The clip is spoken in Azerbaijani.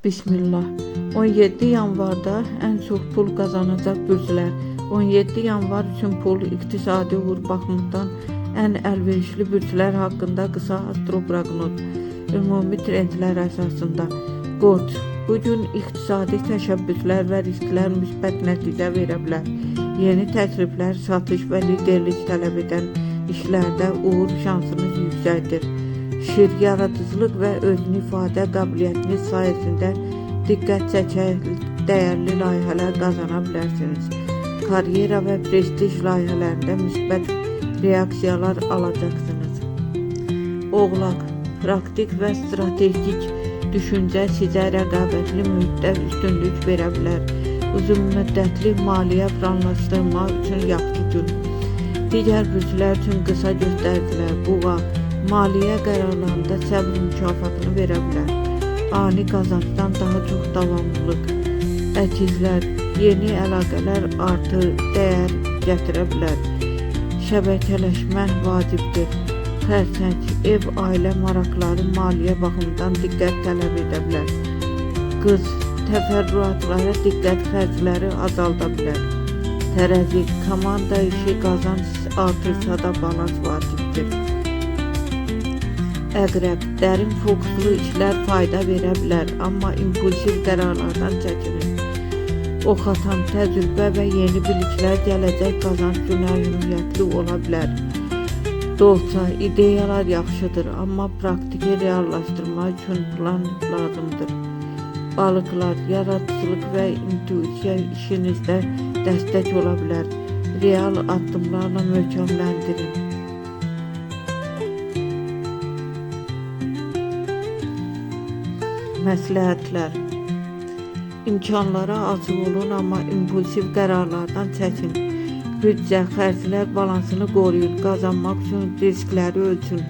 Bismillah. 17 yanvarda ən çox pul qazanacaq bürclər. 17 yanvar üçün pul iqtisadi uğur baxımından ən əlverişli bürclər haqqında qısa astroproqnoz. Ümumi trendlər əsasında. Qoç. Bugün iqtisadi təşəbbüslər və risklər müsbət nəticə verə bilər. Yeni təkliflər, satış və liderlik tələb edən işlərdə uğur şansınız yüksəkdir. Şir, yaradıcılıq və özünü ifadə qabiliyyətiniz sayəsində diqqət çəkən dəyərli layihələr qazana bilərsiniz. Karyera və prestij layihələrində müsbət reaksiyalar alacaqsınız. Oğlaq, praktik və strategik düşüncə sizə rəqabətli mühitdə üstünlük verə bilər. Uzun müddətli maliyyə planlaşdırmaq üçün yaxşı gün. Digər bürclər üçün qısa göstəricilər. Buğa, maliyyə qərarlarında səbr mükafatını verə bilər. Ani qazancdan daha çox davamlılıq. Əkizlər, yeni əlaqələr artır, dəyər gətirə bilər. Şəbəkələşmə vacibdir. Xərçəng, ev, ailə maraqları maliyyə baxımından diqqət tələb edə bilər. Qız, təfərrüatlara diqqət xərcləri azalda bilər. Tərəzi, komanda işi qazanc artırsa da balans vacibdir. Əqrəb, dərin fokuslu işlər fayda verə bilər, amma impulsiv qərarlardan çəkinin. Oxatan, təcrübə və yeni biliklər gələcək qazanc günə ümumiyyətli ola bilər. Dolça, ideyalar yaxşıdır, amma praktiki reallaşdırmaq üçün plan lazımdır. Balıqlar, yaradıcılıq və intuisiya işinizdə dəstək ola bilər. Real addımlarla möhkəmləndirin. Məsləhətlər. İmkanlara açıq olun, amma impulsiv qərarlardan çəkin. Büdcə, xərclər balansını qoruyun, qazanmaq üçün riskləri ölçün.